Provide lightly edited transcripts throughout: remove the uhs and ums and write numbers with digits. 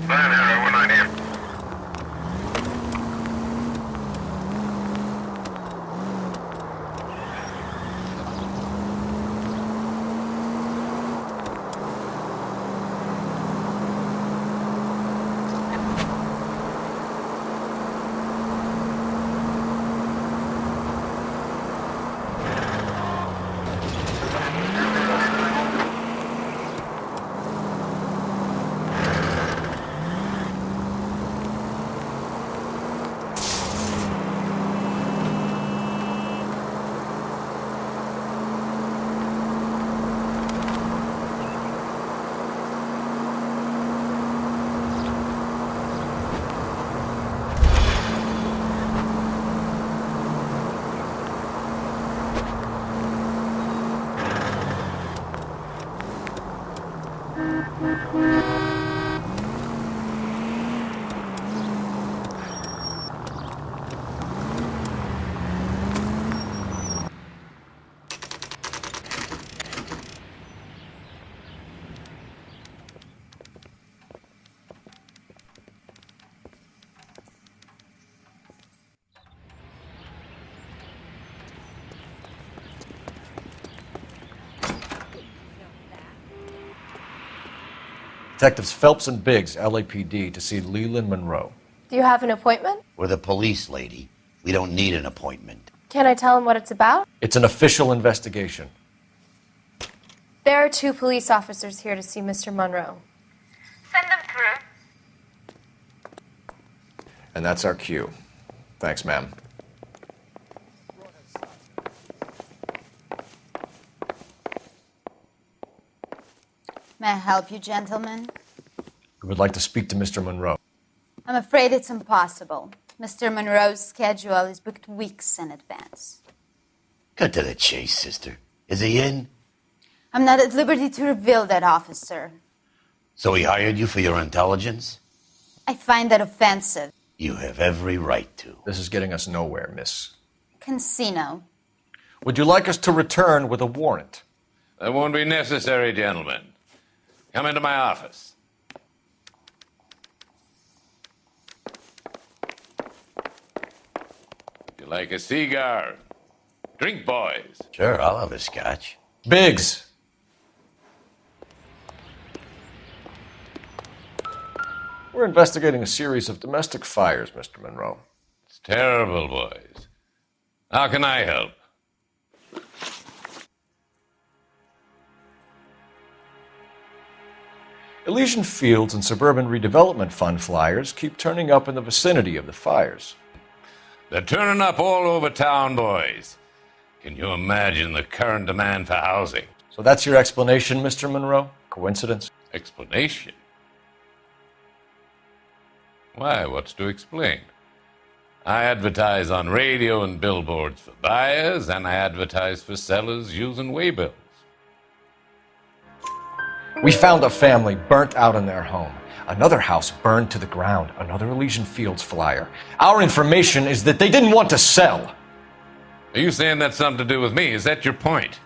Man Arrow 190. Detectives Phelps and Biggs, LAPD, to see Leland Monroe. Do you have an appointment? We're the police, lady. We don't need an appointment. Can I tell him what it's about? It's an official investigation. There are 2 police officers here to see Mr. Monroe. Send them through. And that's our cue. Thanks, ma'am. May I help you, gentlemen? We would like to speak to Mr. Monroe. I'm afraid it's impossible. Mr. Monroe's schedule is booked weeks in advance. Cut to the chase, sister. Is he in? I'm not at liberty to reveal that, officer. So he hired you for your intelligence? I find that offensive. You have every right to. This is getting us nowhere, miss. Casino. Would you like us to return with a warrant? That won't be necessary, gentlemen. Come into my office. Would you like a cigar? Drink, boys. Sure, I'll have a scotch. Biggs! We're investigating a series of domestic fires, Mr. Monroe. It's terrible, boys. How can I help? Elysian Fields and Suburban Redevelopment Fund flyers keep turning up in the vicinity of the fires. They're turning up all over town, boys. Can you imagine the current demand for housing? So that's your explanation, Mr. Monroe? Coincidence? Explanation? Why, what's to explain? I advertise on radio and billboards for buyers, and I advertise for sellers using waybills. We found a family burnt out in their home. Another house burned to the ground. Another Elysian Fields flyer. Our information is that they didn't want to sell. Are you saying that's something to do with me? Is that your point?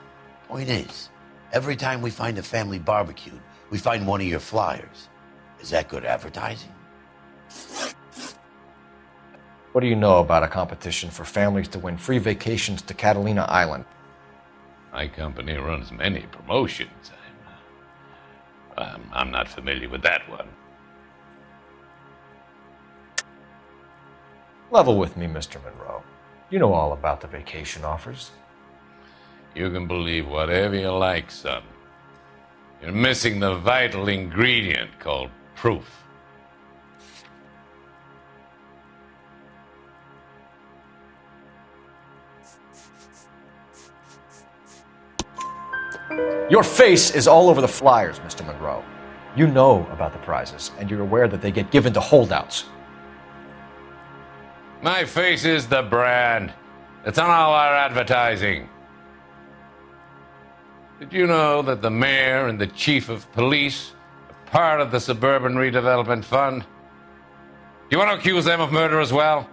Point is, every time we find a family barbecued, we find one of your flyers. Is that good advertising? What do you know about a competition for families to win free vacations to Catalina Island? My company runs many promotions. I'm not familiar with that one. Level with me, Mr. Monroe. You know all about the vacation offers. You can believe whatever you like, son. You're missing the vital ingredient called proof. Your face is all over the flyers, Mr. Monroe. You know about the prizes, and you're aware that they get given to holdouts. My face is the brand. It's on all our advertising. Did you know that the mayor and the chief of police are part of the Suburban Redevelopment Fund? Do you want to accuse them of murder as well?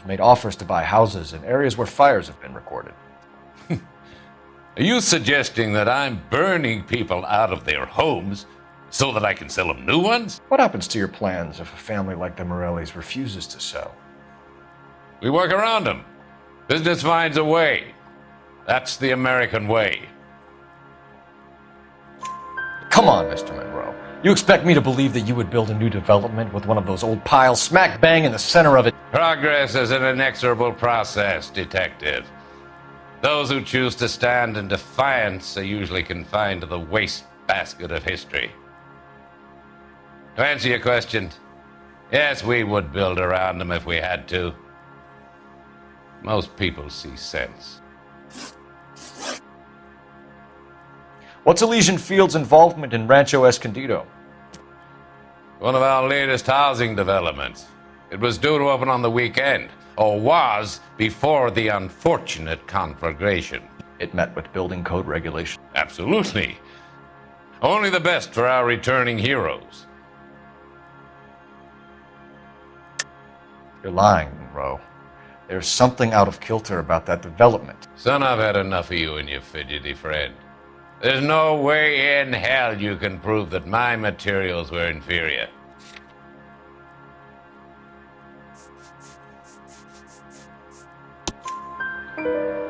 We've made offers to buy houses in areas where fires have been recorded. Are you suggesting that I'm burning people out of their homes so that I can sell them new ones? What happens to your plans if a family like the Morellis refuses to sell? We work around them. Business finds a way. That's the American way. Come on, Mr. Monroe. You expect me to believe that you would build a new development with one of those old piles smack bang in the center of it? Progress is an inexorable process, Detective. Those who choose to stand in defiance are usually confined to the wastebasket of history. To answer your question, yes, we would build around them if we had to. Most people see sense. What's Elysian Fields' involvement in Rancho Escondido? One of our latest housing developments. It was due to open on the weekend, or was before the unfortunate conflagration. It met with building code regulations. Absolutely. Only the best for our returning heroes. You're lying, Monroe. There's something out of kilter about that development. Son, I've had enough of you and your fidgety friend. There's no way in hell you can prove that my materials were inferior.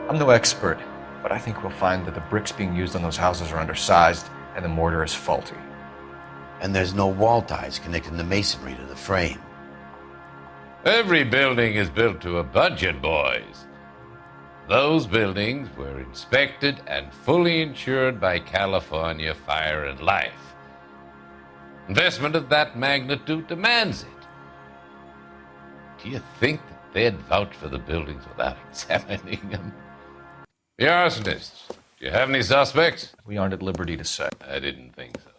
I'm no expert, but I think we'll find that the bricks being used on those houses are undersized and the mortar is faulty. And there's no wall ties connecting the masonry to the frame. Every building is built to a budget, boys. Those buildings were inspected and fully insured by California Fire and Life. Investment of that magnitude demands it. Do you think that they'd vouch for the buildings without examining them? The arsonists, do you have any suspects? We aren't at liberty to say. I didn't think so.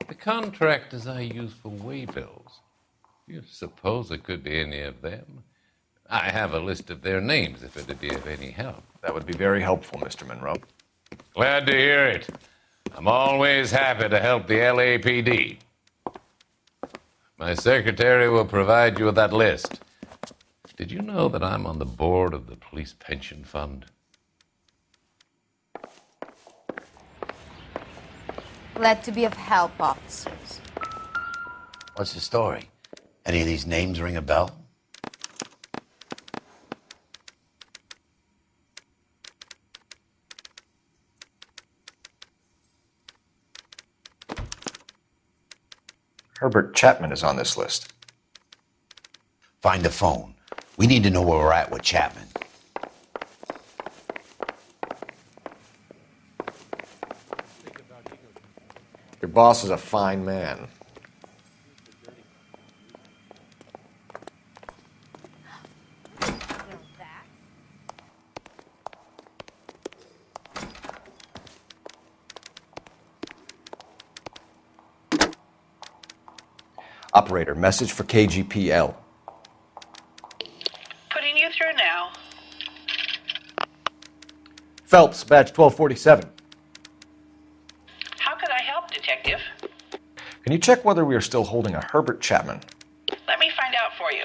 The contractors I use for waybills, do you suppose it could be any of them? I have a list of their names if it'd be of any help. That would be very helpful, Mr. Monroe. Glad to hear it. I'm always happy to help the LAPD. My secretary will provide you with that list. Did you know that I'm on the board of the Police Pension Fund? Glad to be of help, officers. What's the story? Any of these names ring a bell? Herbert Chapman is on this list. Find the phone. We need to know where we're at with Chapman. Your boss is a fine man. Operator, message for KGPL. Putting you through now. Phelps, badge 1247. How could I help, Detective? Can you check whether we are still holding a Herbert Chapman? Let me find out for you.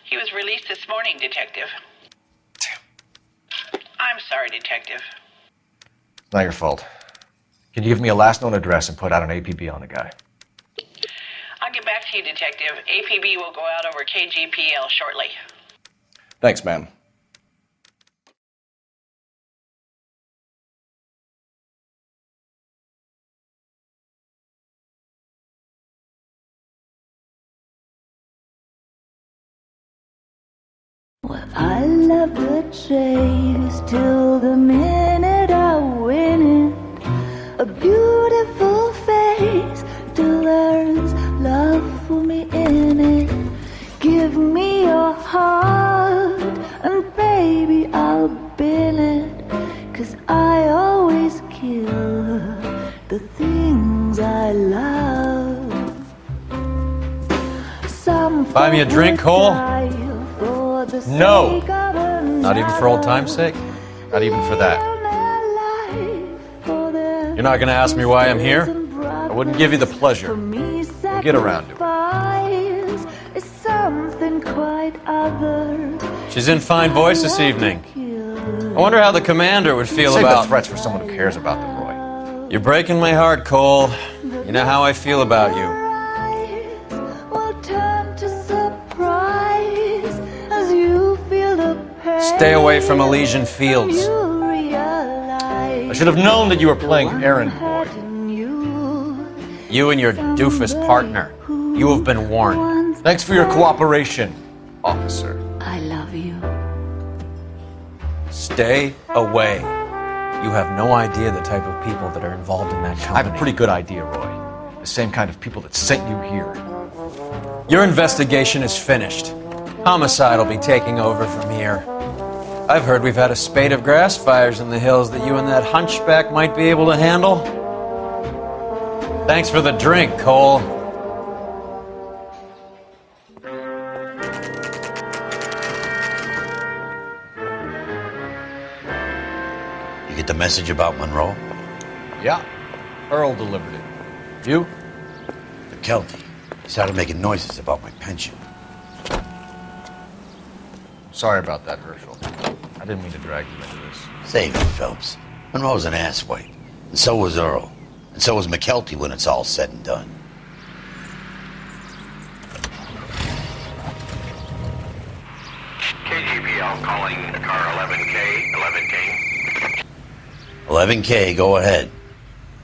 He was released this morning, Detective. I'm sorry, Detective. It's not your fault. Can you give me a last known address and put out an APB on the guy? I'll get back to you, Detective. APB will go out over KGPL shortly. Thanks, ma'am. Well, I love the chase till the minute I win it. A beautiful face till there's love for me in it. Give me your heart and baby I'll bill it. 'Cause I always kill the things I love. Some Buy me a drink, Cole? No. Not even for old time's sake? Not even for that. You're not going to ask me why I'm here? I wouldn't give you the pleasure. We'll get around to it. lover. She's in fine voice this evening. I wonder how the commander would feel Save about... the threats for someone who cares about them, Roy. You're breaking my heart, Cole. You know how I feel about you. Will turn to surprise as you feel the pain. Stay away from Elysian Fields. You realize I should have known that you were playing errand boy. You and your doofus partner. You have been warned. Thanks for your cooperation, officer. I love you. Stay away. You have no idea the type of people that are involved in that I company. have a pretty good idea, Roy. The same kind of people that sent you here. Your investigation is finished. Homicide will be taking over from here. I've heard we've had a spate of grass fires in the hills that you and that hunchback might be able to handle. Thanks for the drink, Cole. You get the message about Monroe? Yeah, Earl delivered it. You? McKelty. He started making noises about my pension. Sorry about that, Herschel. I didn't mean to drag you into this. Save it, Phelps. Monroe's an asswipe. And so was Earl. And so was McKelty when it's all said and done. KGPL calling car 11K, 11K. 11K, go ahead.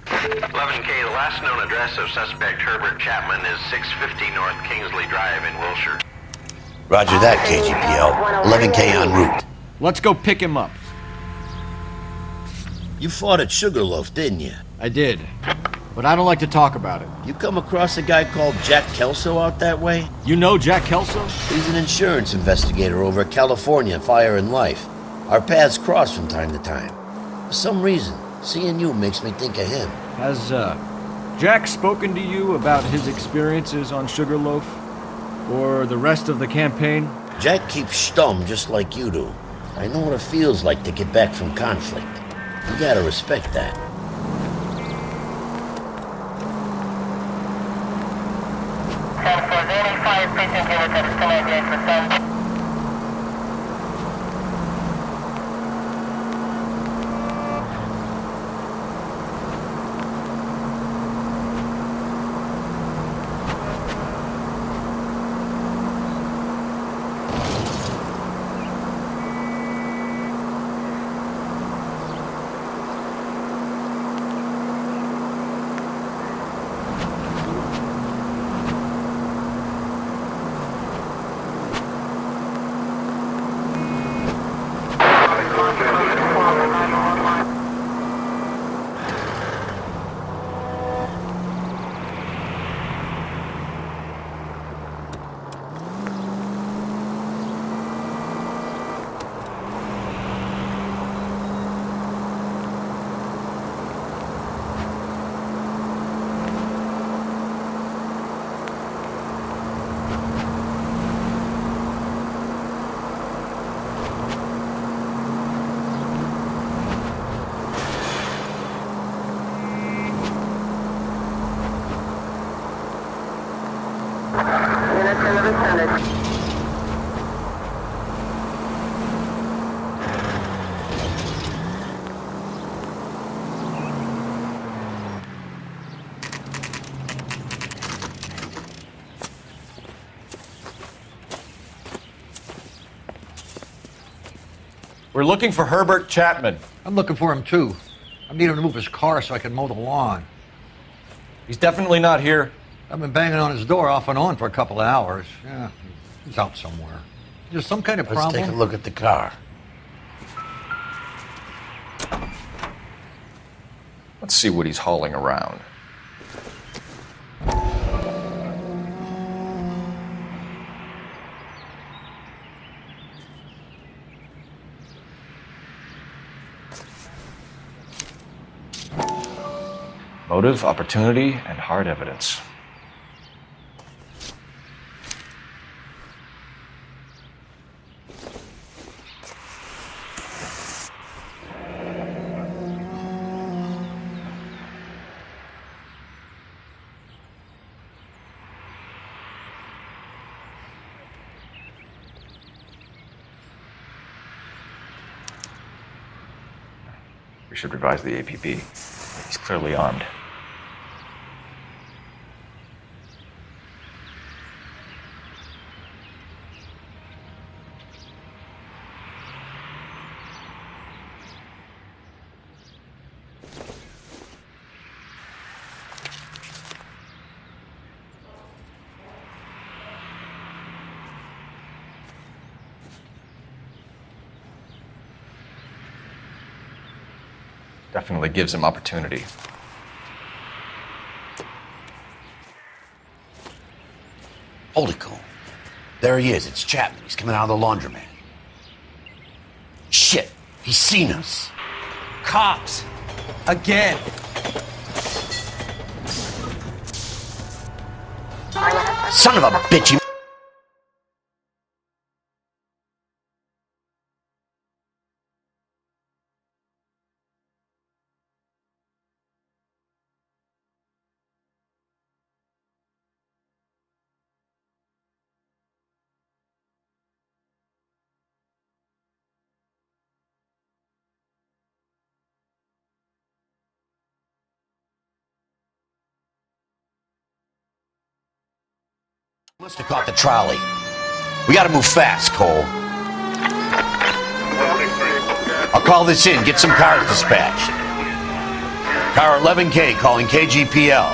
11K, the last known address of suspect Herbert Chapman is 650 North Kingsley Drive in Wilshire. Roger that, KGPL. 11K en route. Let's go pick him up. You fought at Sugarloaf, didn't you? I did, but I don't like to talk about it. You come across a guy called Jack Kelso out that way? You know Jack Kelso? He's an insurance investigator over at California Fire and Life. Our paths cross from time to time. For some reason, seeing you makes me think of him. Has, Jack spoken to you about his experiences on Sugarloaf? Or the rest of the campaign? Jack keeps stum just like you do. I know what it feels like to get back from conflict. You gotta respect that. We're looking for Herbert Chapman. I'm looking for him, too. I need him to move his car so I can mow the lawn. He's definitely not here. I've been banging on his door off and on for a couple of hours. Yeah, he's out somewhere. Is there some kind of problem? Let's take a look at the car. Let's see what he's hauling around. Motive, opportunity, and hard evidence. We should revise the APB. He's clearly armed. Definitely gives him opportunity. Hold it, Cole. There he is. It's Chapman. He's coming out of the laundromat. Shit. He's seen us. Cops! Again! Son of a bitch. He... Must have caught the trolley. We gotta move fast, Cole. I'll call this in. Get some cars dispatched. Car 11K calling KGPL.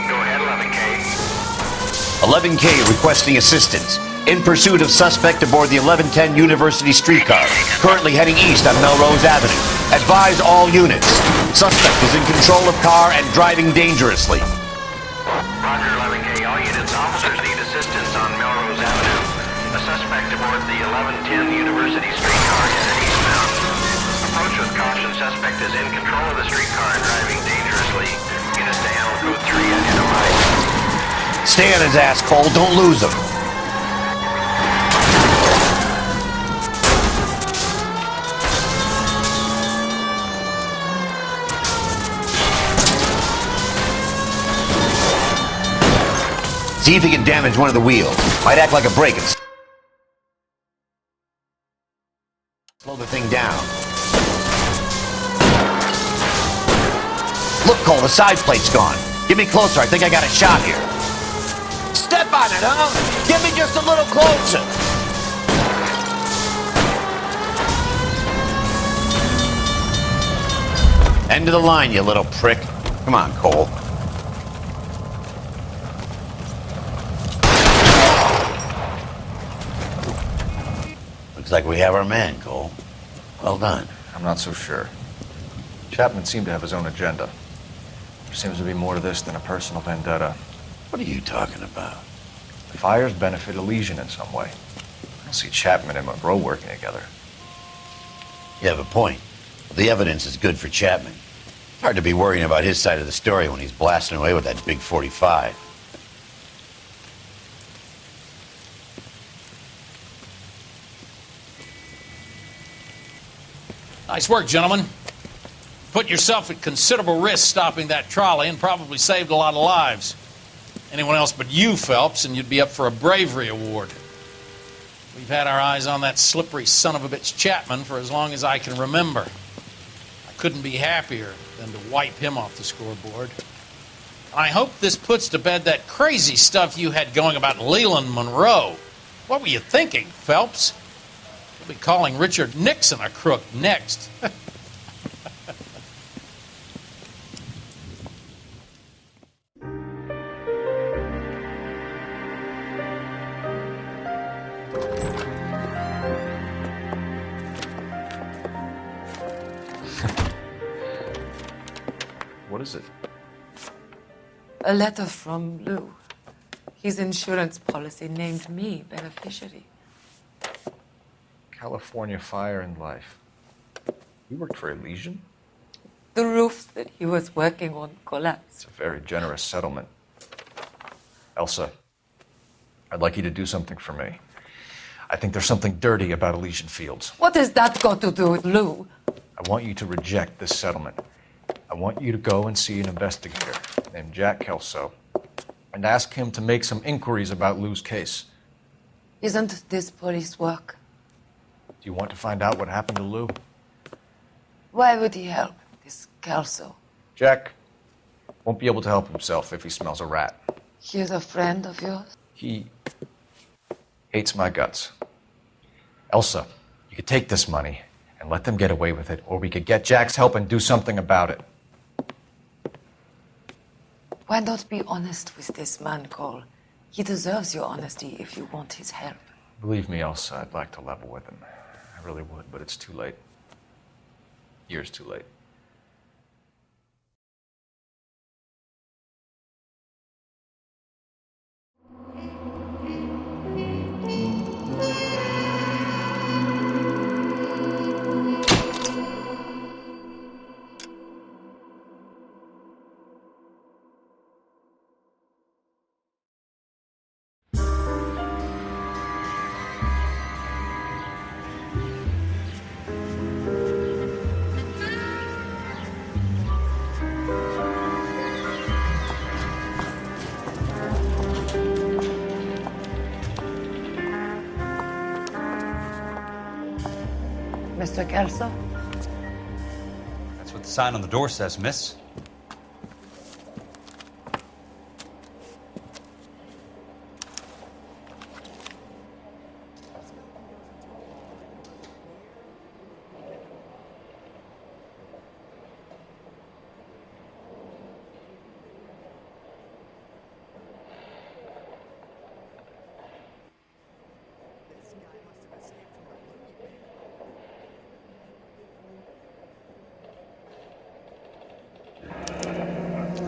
Go ahead, 11K. 11K requesting assistance. In pursuit of suspect aboard the 1110 University streetcar. Currently heading east on Melrose Avenue. Advise all units. Suspect is in control of car and driving dangerously. Roger, 11K. All units, officers need assistance on Melrose Avenue. A suspect aboard the 1110 University streetcar headed eastbound. Approach with caution. Suspect is in control of the streetcar and driving dangerously. Units to handle code 3 identified. Stay on his ass, Cole. Don't lose him. See if he can damage one of the wheels. Might act like a brake and slow the thing down. Look, Cole, the side plate's gone. Get me closer. I think I got a shot here. Step on it, huh? Get me just a little closer. End of the line, you little prick. Come on, Cole. Looks like we have our man, Cole. Well done. I'm not so sure. Chapman seemed to have his own agenda. There seems to be more to this than a personal vendetta. What are you talking about? The fires benefit Elysian in some way. I don't see Chapman and Monroe working together. You have a point. The evidence is good for Chapman. Hard to be worrying about his side of the story when he's blasting away with that big 45. Nice work, gentlemen. Put yourself at considerable risk stopping that trolley and probably saved a lot of lives. Anyone else but you, Phelps, and you'd be up for a bravery award. We've had our eyes on that slippery son of a bitch Chapman for as long as I can remember. I couldn't be happier than to wipe him off the scoreboard. I hope this puts to bed that crazy stuff you had going about Leland Monroe. What were you thinking, Phelps? We'll be calling Richard Nixon a crook next. What is it? A letter from Lou. His insurance policy named me beneficiary. California Fire and Life. You worked for Elysian? The roof that he was working on collapsed. It's a very generous settlement. Elsa, I'd like you to do something for me. I think there's something dirty about Elysian Fields. What has that got to do with Lou? I want you to reject this settlement. I want you to go and see an investigator named Jack Kelso and ask him to make some inquiries about Lou's case. Isn't this police work? Do you want to find out what happened to Lou? Why would he help this Kelso? Jack won't be able to help himself if he smells a rat. He is a friend of yours? He hates my guts. Elsa, you could take this money and let them get away with it, or we could get Jack's help and do something about it. Why not be honest with this man, Cole? He deserves your honesty if you want his help. Believe me, Elsa, I'd like to level with him. I really would, but it's too late. Years too late. Mr. Kelso? That's what the sign on the door says, miss.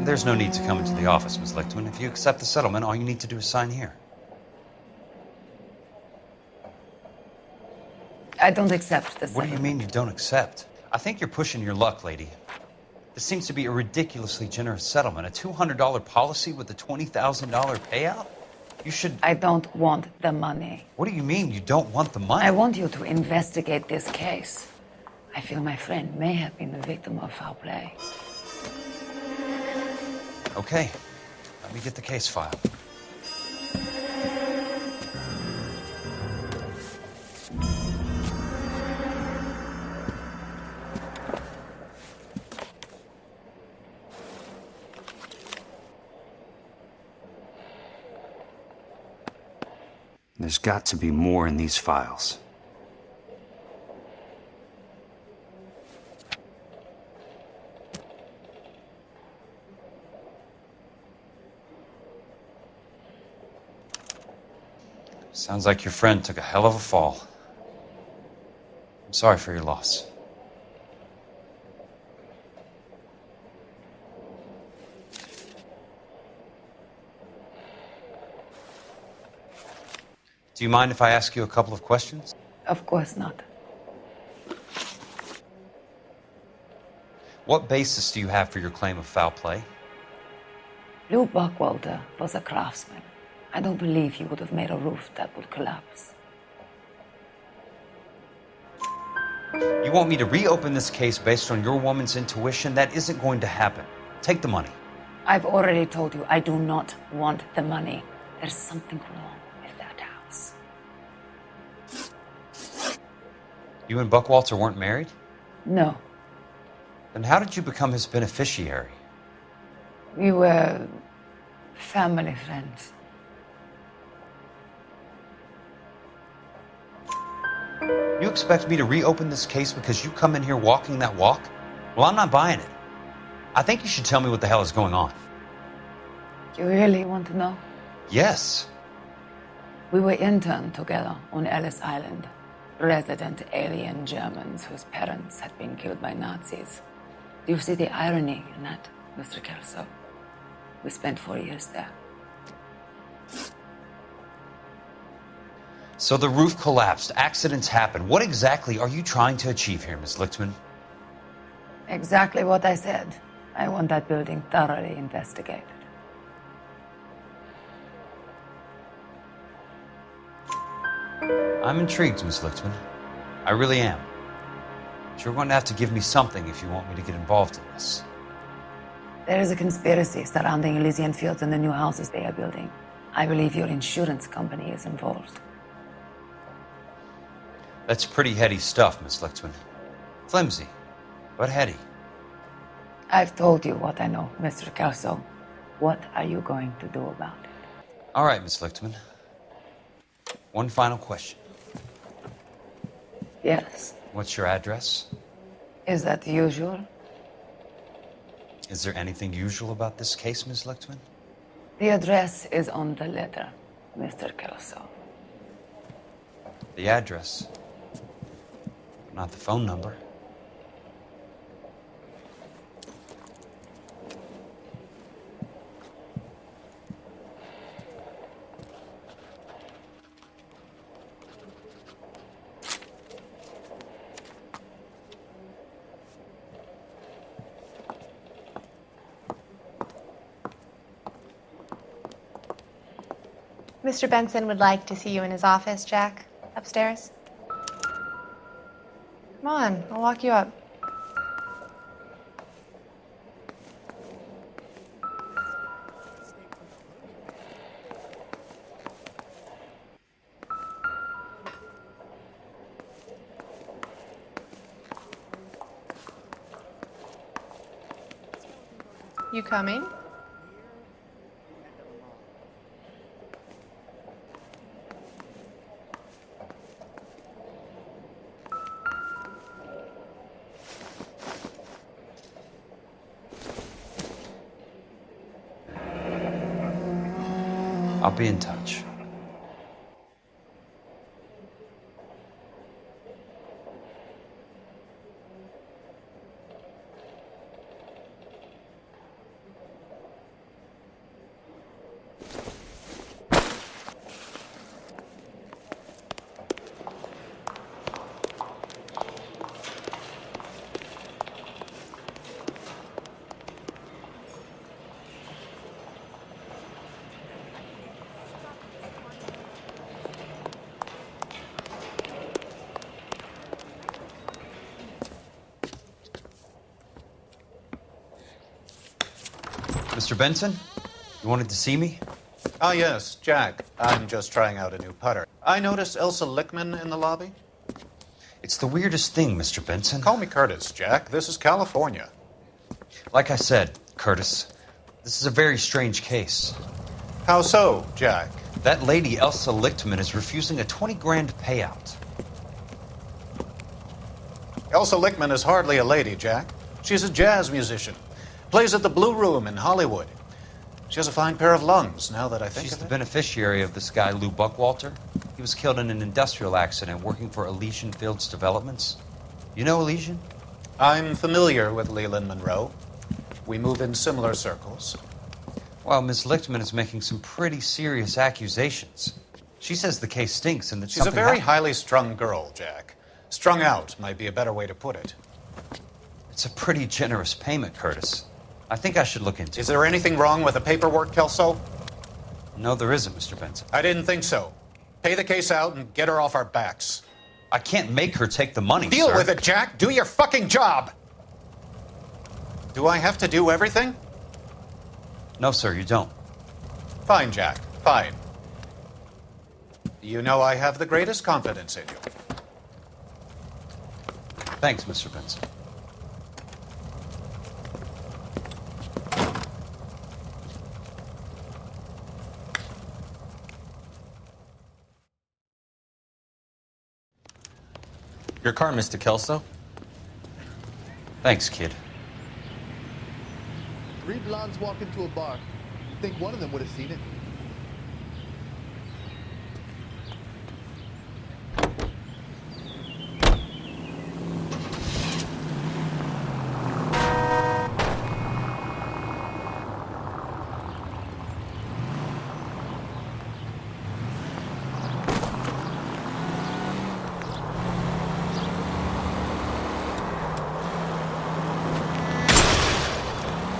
There's no need to come into the office, Miss Lichtman. If you accept the settlement, all you need to do is sign here. I don't accept this. What do you mean you don't accept? I think you're pushing your luck, lady. This seems to be a ridiculously generous settlement. A $200 policy with a $20,000 payout? You should... I don't want the money. What do you mean you don't want the money? I want you to investigate this case. I feel my friend may have been the victim of foul play. Okay, let me get the case file. There's got to be more in these files. Sounds like your friend took a hell of a fall. I'm sorry for your loss. Do you mind if I ask you a couple of questions? Of course not. What basis do you have for your claim of foul play? Lou Buckwalter was a craftsman. I don't believe he would have made a roof that would collapse. You want me to reopen this case based on your woman's intuition? That isn't going to happen. Take the money. I've already told you I do not want the money. There's something wrong with that house. You and Buckwalter weren't married? No. Then how did you become his beneficiary? We were family friends. You expect me to reopen this case because you come in here walking that walk? Well, I'm not buying it. I think you should tell me what the hell is going on. You really want to know? Yes. We were interned together on Ellis Island. Resident alien Germans whose parents had been killed by Nazis. Do you see the irony in that, Mr. Kelso? We spent 4 years there. So the roof collapsed, accidents happen. What exactly are you trying to achieve here, Miss Lichtman? Exactly what I said. I want that building thoroughly investigated. I'm intrigued, Miss Lichtman. I really am. But you're going to have to give me something if you want me to get involved in this. There is a conspiracy surrounding Elysian Fields and the new houses they are building. I believe your insurance company is involved. That's pretty heady stuff, Miss Lichtman. Flimsy, But Hetty, I've told you what I know, Mr. Kelso. What are you going to do about it? all right, Miss Lichtman. One final question. Yes. What's your address? Is that usual? Is there anything usual about this case, Miss Lichtman? The address is on the letter, Mr. Kelso. The address, not the phone number. Mr. Benson would like to see you in his office, Jack. Upstairs. Come on, I'll walk you up. You coming? I'll be in touch. Mr. Benson, you wanted to see me? Ah, yes, Jack. I'm just trying out a new putter. I noticed Elsa Lichtman in the lobby. It's the weirdest thing, Mr. Benson. Call me Curtis, Jack. This is California. Like I said, Curtis, this is a very strange case. How so, Jack? That lady, Elsa Lichtman, is refusing a 20 grand payout. Elsa Lichtman is hardly a lady, Jack. She's a jazz musician. Plays at the Blue Room in Hollywood. She has a fine pair of lungs, now that I think She's of the it. beneficiary of this guy, Lou Buckwalter. He was killed in an industrial accident working for Elysian Fields Developments. You know Elysian? I'm familiar with Leland Monroe. We move in similar circles. Well, Miss Lichtman is making some pretty serious accusations. She says the case stinks and that She's a something very happened. highly strung girl, Jack. Strung out might be a better way to put it. It's a pretty generous payment, Curtis. I think I should look into it. Is there anything wrong with the paperwork, Kelso? No, there isn't, Mr. Benson. I didn't think so. Pay the case out and get her off our backs. I can't make her take the money, Deal sir. with it, Jack. Do your fucking job. Do I have to do everything? No, sir, you don't. Fine, Jack. Fine. You know I have the greatest confidence in you. Thanks, Mr. Benson. Your car, Mr. Kelso. Thanks, kid. Three blondes walk into a bar. You'd think one of them would have seen it.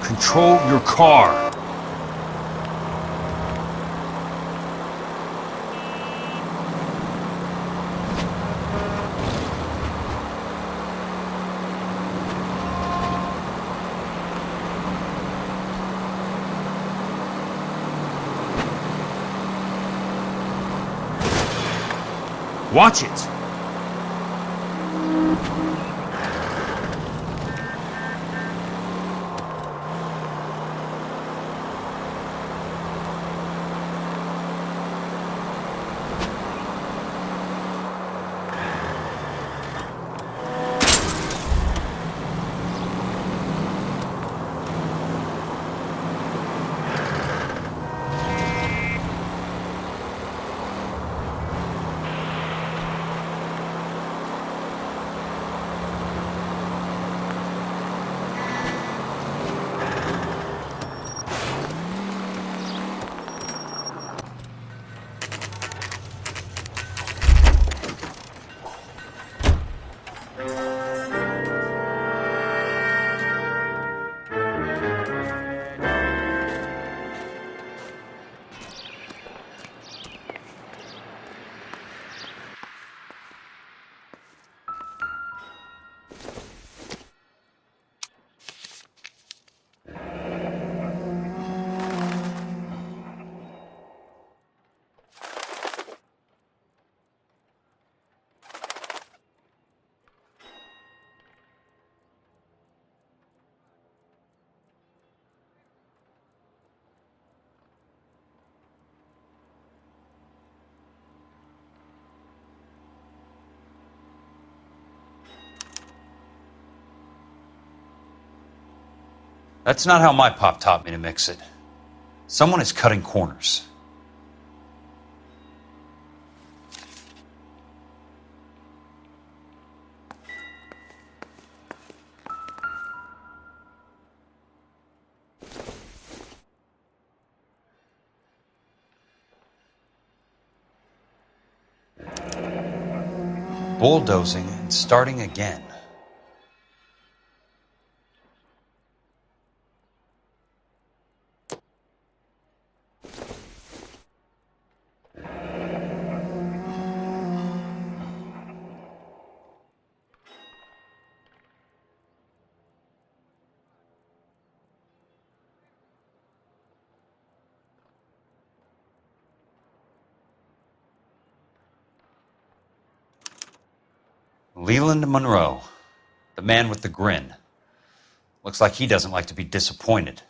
Control your car. Watch it. That's not how my pop taught me to mix it. Someone is cutting corners. Bulldozing and starting again. Leland Monroe, the man with the grin. Looks like he doesn't like to be disappointed.